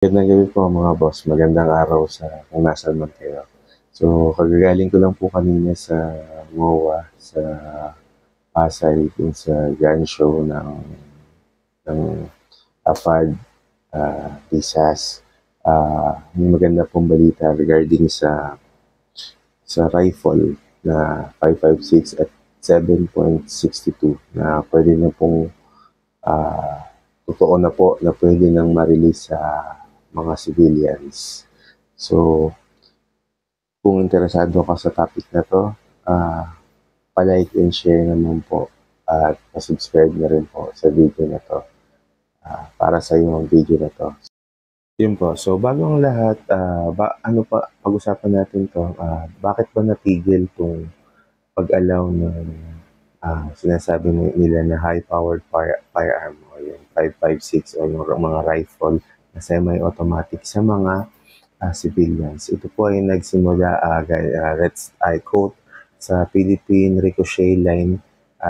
Magandang gabi po mga boss, magandang araw sa kung nasaan man kayo. So, kagagaling ko lang po kanina sa MOA, sa Pasay, dun sa gun show ng APAD, PISAS. May maganda pong balita regarding sa rifle na 5.56 at 7.62 na pwede na pong totoo na po na pwede nang ma-release sa mga civilians. So, kung interesado ka sa topic na to, pa-like and share naman po at pa-subscribe na rin po sa video na to para sa iyo ang video na to. Yun po. So, bago ang lahat, pag-usapan natin to, bakit ba natigil tong pag-allow ng sinasabi nila na high-powered firearm o yung 5.56 o yung mga rifle na semi-automatic sa mga civilians. Ito po ay nagsimula, I quote, sa Philippine Ricochet Line,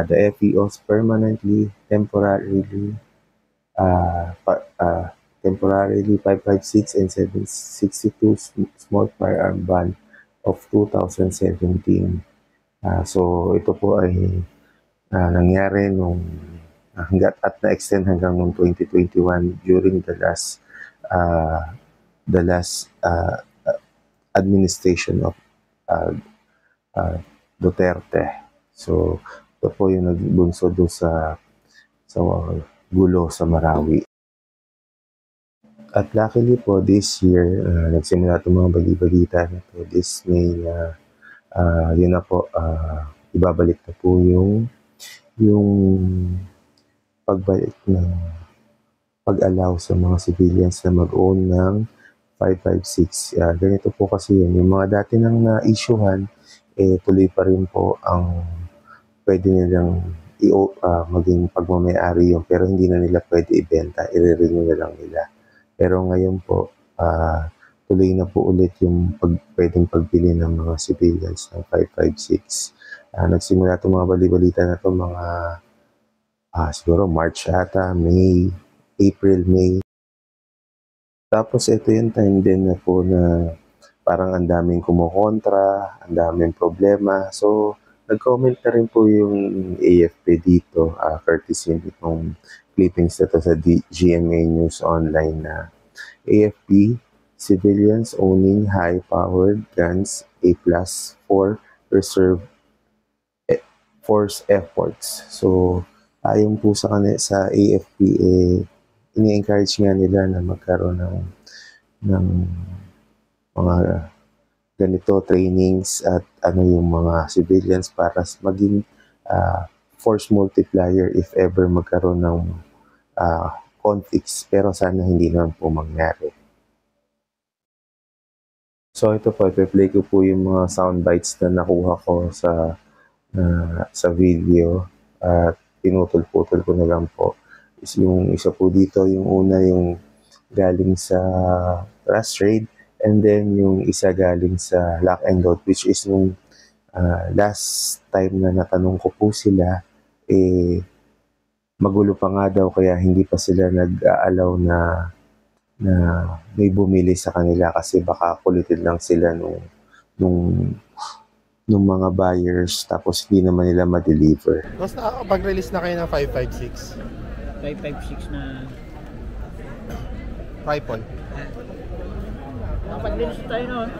the FEOs temporarily 5.56 and 7.62 small firearm ban of 2017. So ito po ay nangyari nung hanggat at na-extend hanggang noong 2021 during the last administration of Duterte. So ito po yung nagbunsod doon sa gulo sa Marawi. At luckily po this year, nagsimula itong mga bali-balita na po this May na yun na po, ibabalik na po yung pagbalik ng pag-allow sa mga civilians na mag-own ng 5.56. Ganito po kasi yun. Yung mga dati nang na-issuehan, tuloy pa rin po ang pwede nilang maging pagmamayari yun, pero hindi na nila pwede ibenta, i-renew na lang nila. Pero ngayon po, tuloy na po ulit yung pwedeng pagbili ng mga civilians ng 5.56. Nagsimula itong mga bali-balita na ito mga siguro March ata, April, May. Tapos ito yung time din na po na parang ang daming kumukontra, ang daming problema. So, nag-comment na rin po yung AFP dito, courtesy nitong clippings na ito sa GMA News Online na AFP, civilians owning high-powered guns, A+ for reserve force efforts. So, ayon po sa AFP, ini-encourage nga nila na magkaroon ng mga ganito trainings at yung mga civilians para maging force multiplier if ever magkaroon ng conflicts, pero sana hindi naman po mangyari. So ito po, i-play ko po yung mga sound bites na nakuha ko sa video at pinutol-putol ko na lang po. Yung isa po dito, yung una yung galing sa Rust Raid, and then yung isa galing sa Lock and Load, which is yung last time na natanong ko po sila, magulo pa nga daw kaya hindi pa sila nag-aalaw na may bumili sa kanila kasi baka kulitin lang sila nung mga buyers tapos hindi naman nila ma-deliver. Mas nakakapag-release na kayo ng 5.56? 5.56 na rifle. Nakapag-release tayo noon.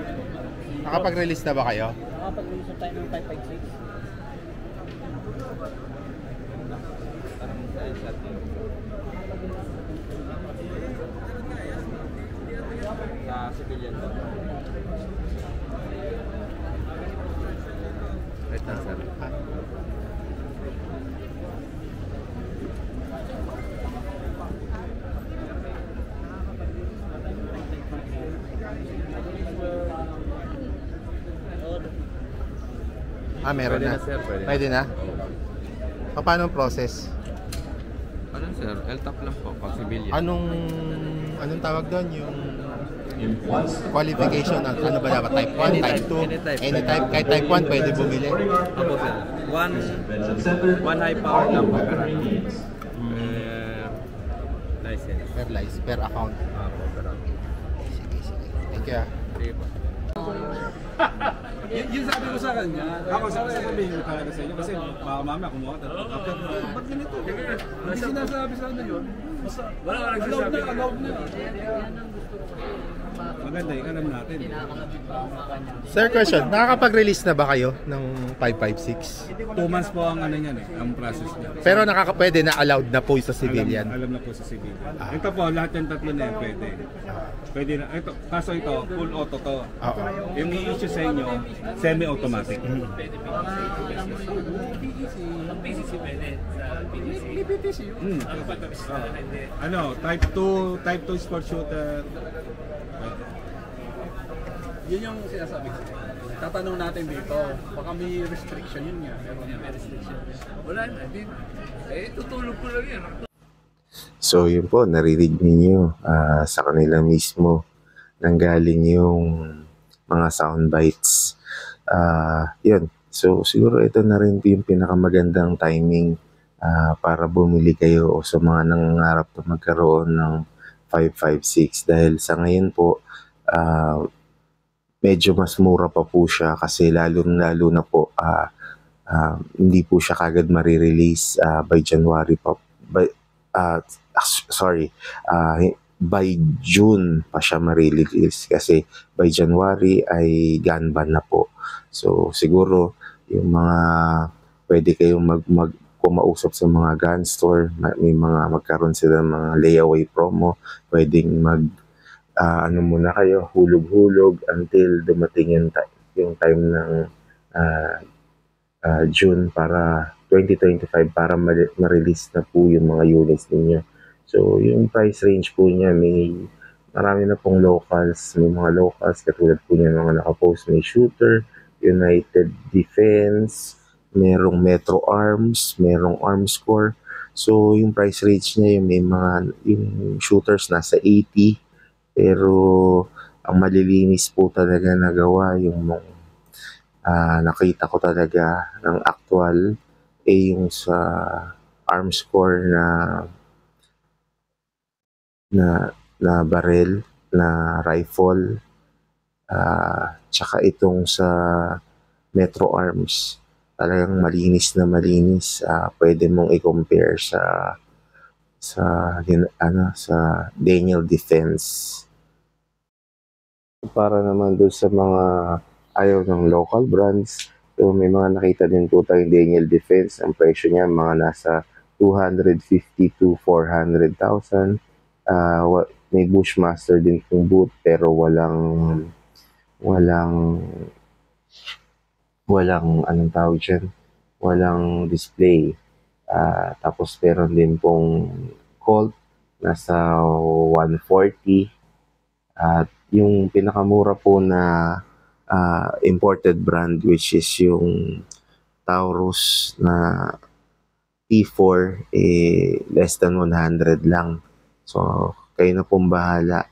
Nakapag-release na ba kayo? Nakapag-release na tayo ng 5.56. Sa civilian to. Right na, sir. Meron na. Sir, Pwede na? Paano ang process? Ano sir? LTAP lang po, pag civilian. Anong tawag doon? Yung qualification, ano ba dapat? Type 1, type 2? Any type, kahit type 1 pwede bumili? Opo sir. One high power lang po. License. Per account. Opo, per account. Thank you. Sige po. Yun sabi ko sa kanya. Ako sasabihin ko talaga sa inyo kasi baka mamaya kumuha tayo. Ba't ganito? Hindi sinasabi sa ano yun. Basta wala ka nagsasabi. Allowed na. Maganda yung alam natin. Sir, question. Nakakapag-release na ba kayo ng 556? 2 months po ang ano niyan eh, ang process niya. Pero pwede na allowed na po sa civilian. Alam na po sa civilian. Ito po, lahat yung tatlo na yan pwede. Pwede na. Ito, kaso ito, full auto to. Oo. Yung i-issue sa inyo, semi-automatic. Ano, type 2 sport shooter. Yun yung sinasabi ko. Tatanong natin dito, baka may restriction yun nga. May restriction. Wala na, tutulog ko lang yan. So yun po, narinig ninyo sa kanila mismo nanggaling yung mga sound bites. Yun. So siguro ito na rin yung pinakamagandang timing para bumili kayo o sa mga nangangarap na magkaroon ng 556 dahil sa ngayon po medyo mas mura pa po siya kasi lalo na po hindi po siya kagad marirelease by January pa by June pa siya marirelease kasi by January ay gun ban na po. So siguro yung mga pwede kayong kumausap sa mga gun store, may mga magkaroon sila ng mga layaway promo, pwedeng ano muna kayo, hulog-hulog until dumating yung time ng June para 2025 para ma-release na po yung mga units ninyo. So, yung price range po niya, marami na pong locals, may mga locals, katulad po niya mga nakapost, may Shooter, United Defense, merong Metro Arms, merong Armscore. So, yung price range niya, yung shooters nasa 80, pero ang malilinis po talaga nagawa yung nakita ko talaga ng actual yung sa Armscore na barrel na rifle tsaka itong sa Metro Arms talagang malinis na malinis. Pwede mong i-compare sa Daniel Defense. Para naman doon sa mga ayaw ng local brands, so may mga nakita din po tayong Daniel Defense. Ang presyo niya mga nasa 250 to 400,000. May Bushmaster din pong boot pero walang anong tawag dyan, walang display. Tapos meron din pong Colt nasa 140 at yung pinakamura po na imported brand which is yung Taurus na T4 less than 100 lang. So kayo na pong bahala.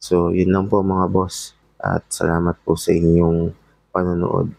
So yun lang po mga boss at salamat po sa inyong panonood.